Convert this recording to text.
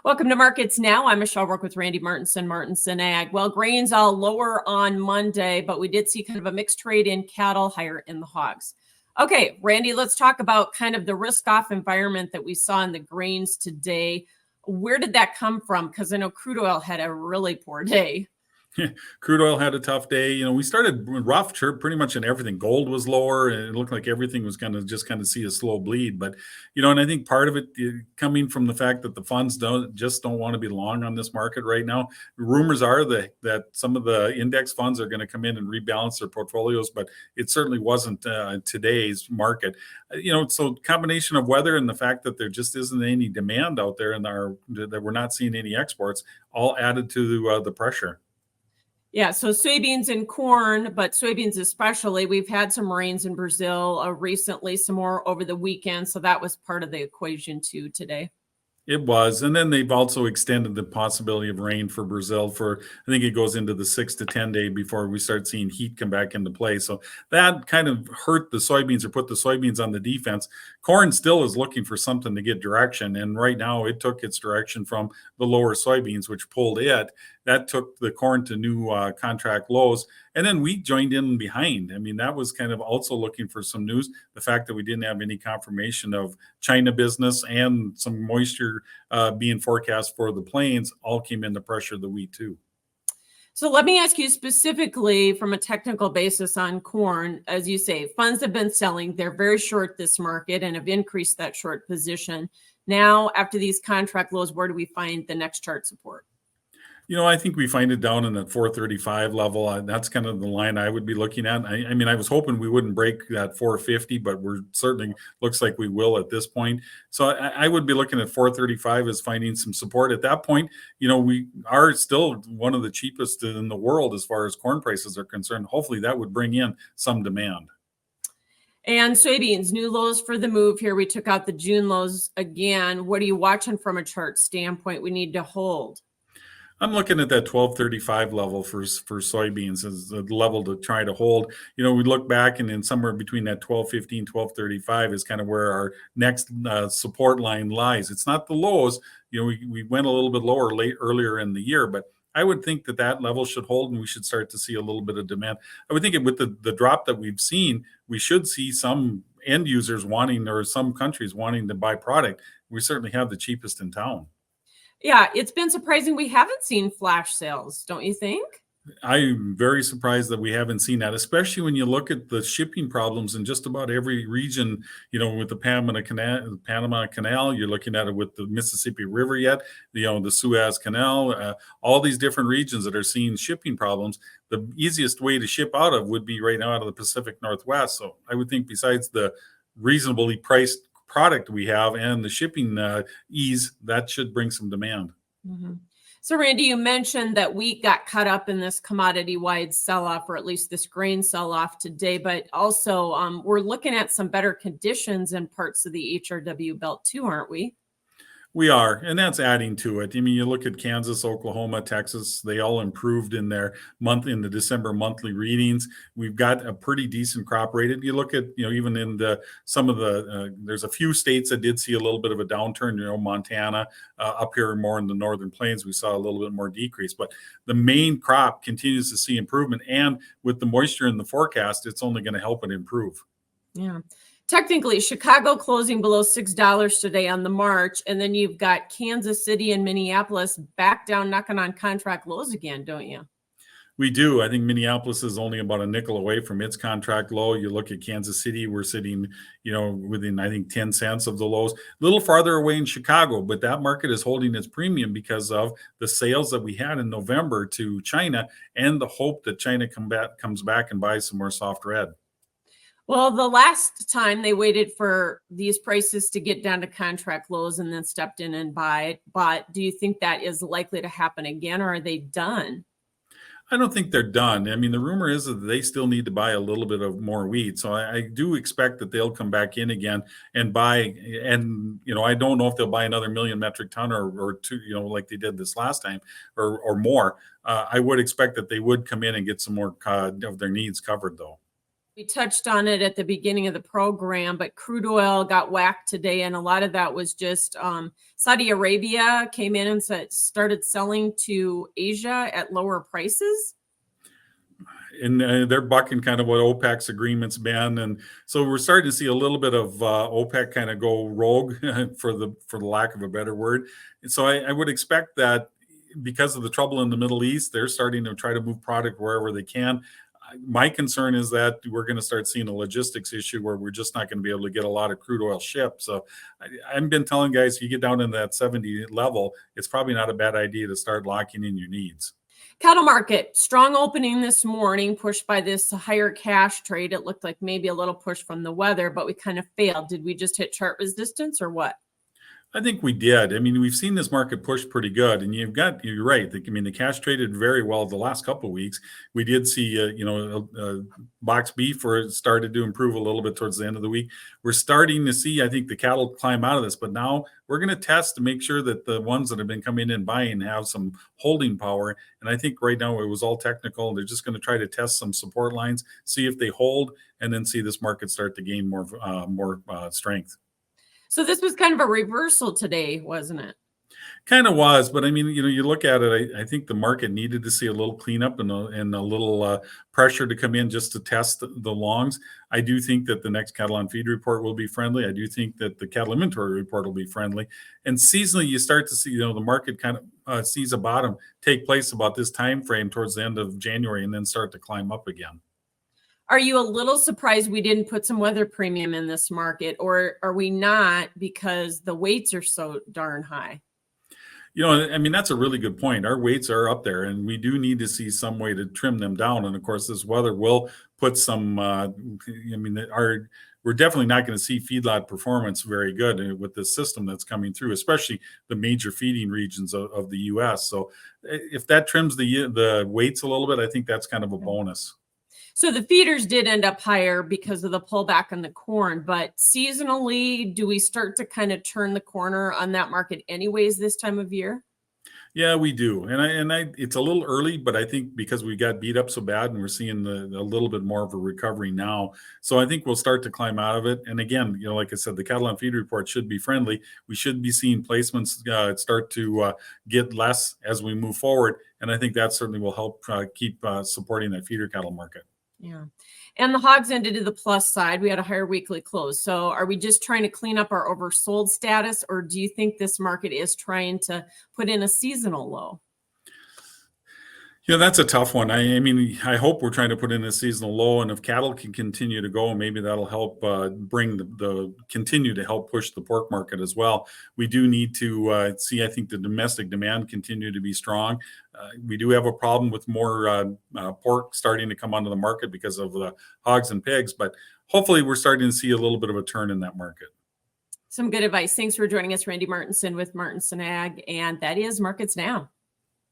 Welcome to Markets Now. I'm Michelle Rook with Randy Martinson Ag. Well, grains all lower on Monday, but we did see kind of a mixed trade in cattle, higher in the hogs. Okay, Randy, let's talk about kind of the risk-off environment that we saw in the grains today. Where did that come from? Because I know crude oil had a really poor day. Crude oil had a tough day. We started rough pretty much in everything. Gold was lower, and it looked like everything was going to just kind of see a slow bleed. But and I think part of it coming from the fact that the funds don't want to be long on this market right now. Rumors are that some of the index funds are going to come in and rebalance their portfolios, but it certainly wasn't today's market. So combination of weather and the fact that there just isn't any demand out there, and that we're not seeing any exports, all added to the pressure. Yeah, so soybeans and corn, but soybeans especially. We've had some rains in Brazil recently, some more over the weekend. So that was part of the equation too today. It was. And then they've also extended the possibility of rain for Brazil I think it goes into the 6 to 10 day before we start seeing heat come back into play. So that kind of hurt the soybeans or put the soybeans on the defense. Corn still is looking for something to get direction. And right now it took its direction from the lower soybeans, which pulled it. That took the corn to new contract lows. And then wheat joined in behind. I mean, that was kind of also looking for some news. The fact that we didn't have any confirmation of China business and some moisture being forecast for the plains all came into pressure the wheat too. So let me ask you specifically from a technical basis on corn. As you say, funds have been selling. They're very short this market and have increased that short position. Now, after these contract lows, where do we find the next chart support? I think we find it down in that 435 level. That's kind of the line I would be looking at. I mean, I was hoping we wouldn't break that 450, but we're certainly looks like we will at this point. So I would be looking at 435 as finding some support. At that point, we are still one of the cheapest in the world as far as corn prices are concerned. Hopefully that would bring in some demand. And soybeans, new lows for the move here. We took out the June lows again. What are you watching from a chart standpoint we need to hold? I'm looking at that 1235 level for soybeans as the level to try to hold. We look back and then somewhere between that 1215, 1235 is kind of where our next support line lies. It's not the lows. We went a little bit lower earlier in the year, but I would think that level should hold and we should start to see a little bit of demand. I would think with the drop that we've seen, we should see some end users wanting, or some countries wanting to buy product. We certainly have the cheapest in town. Yeah, it's been surprising we haven't seen flash sales, don't you think? I'm very surprised that we haven't seen that, especially when you look at the shipping problems in just about every region, with the Panama Canal, you're looking at it with the Mississippi River yet, the Suez Canal, all these different regions that are seeing shipping problems. The easiest way to ship out of would be right now out of the Pacific Northwest. So I would think besides the reasonably priced product we have and the shipping ease, that should bring some demand. Mm-hmm. So Randy, you mentioned that wheat got caught up in this commodity-wide sell-off, or at least this grain sell-off today, but also we're looking at some better conditions in parts of the HRW belt too, aren't we? We are, and that's adding to it. I mean, you look at Kansas, Oklahoma, Texas, they all improved in their the December monthly readings. We've got a pretty decent crop rate. You look at, even in there's a few states that did see a little bit of a downturn, Montana, up here more in the northern plains, we saw a little bit more decrease, but the main crop continues to see improvement. And with the moisture in the forecast, it's only going to help it improve. Yeah. Technically, Chicago closing below $6 today on the March, and then you've got Kansas City and Minneapolis back down knocking on contract lows again, don't you? We do. I think Minneapolis is only about a nickel away from its contract low. You look at Kansas City, we're sitting, within, I think, 10 cents of the lows. A little farther away in Chicago, but that market is holding its premium because of the sales that we had in November to China and the hope that China comes back and buys some more soft red. Well, the last time they waited for these prices to get down to contract lows and then stepped in and bought. But do you think that is likely to happen again, or are they done? I don't think they're done. I mean, the rumor is that they still need to buy a little bit of more wheat. So I do expect that they'll come back in again and buy. And, I don't know if they'll buy another 1 million metric ton or two, like they did this last time or more. I would expect that they would come in and get some more of their needs covered, though. We touched on it at the beginning of the program, but crude oil got whacked today, and a lot of that was just Saudi Arabia came in and started selling to Asia at lower prices. And they're bucking kind of what OPEC's agreement's been, and so we're starting to see a little bit of OPEC kind of go rogue, for the lack of a better word. And so I would expect that because of the trouble in the Middle East, they're starting to try to move product wherever they can. My concern is that we're going to start seeing a logistics issue where we're just not going to be able to get a lot of crude oil shipped. So I've been telling guys, if you get down in that 70 level, it's probably not a bad idea to start locking in your needs. Cattle market, strong opening this morning, pushed by this higher cash trade. It looked like maybe a little push from the weather, but we kind of failed. Did we just hit chart resistance or what? I think we did. I mean, we've seen this market push pretty good, and you're right. I mean, the cash traded very well the last couple of weeks. We did see, box beef where it started to improve a little bit towards the end of the week. We're starting to see, I think, the cattle climb out of this, but now we're going to test to make sure that the ones that have been coming in buying have some holding power. And I think right now it was all technical. They're just going to try to test some support lines, see if they hold, and then see this market start to gain more strength. So this was kind of a reversal today, wasn't it? Kind of was, but I mean, you look at it. I think the market needed to see a little cleanup and a little pressure to come in just to test the longs. I do think that the next cattle on feed report will be friendly. I do think that the cattle inventory report will be friendly. And seasonally, you start to see, the market kind of sees a bottom take place about this time frame towards the end of January, and then start to climb up again. Are you a little surprised we didn't put some weather premium in this market, or are we not, because the weights are so darn high? I mean, that's a really good point. Our weights are up there, and we do need to see some way to trim them down. And of course, this weather will put some. We're definitely not going to see feedlot performance very good with the system that's coming through, especially the major feeding regions of the U.S. So, if that trims the weights a little bit, I think that's kind of a bonus. So the feeders did end up higher because of the pullback on the corn, but seasonally, do we start to kind of turn the corner on that market anyways this time of year? Yeah, we do, and it's a little early, but I think because we got beat up so bad, and we're seeing a little bit more of a recovery now, so I think we'll start to climb out of it. And again, like I said, the cattle on feed report should be friendly. We should be seeing placements start to get less as we move forward, and I think that certainly will help keep supporting that feeder cattle market. Yeah. And the hogs ended to the plus side. We had a higher weekly close. So are we just trying to clean up our oversold status, or do you think this market is trying to put in a seasonal low? Yeah, that's a tough one. I mean, I hope we're trying to put in a seasonal low, and if cattle can continue to go, maybe that'll help continue to help push the pork market as well. We do need to see, I think, the domestic demand continue to be strong. We do have a problem with more pork starting to come onto the market because of the hogs and pigs, but hopefully we're starting to see a little bit of a turn in that market. Some good advice. Thanks for joining us, Randy Martinson with Martinson Ag, and that is Markets Now.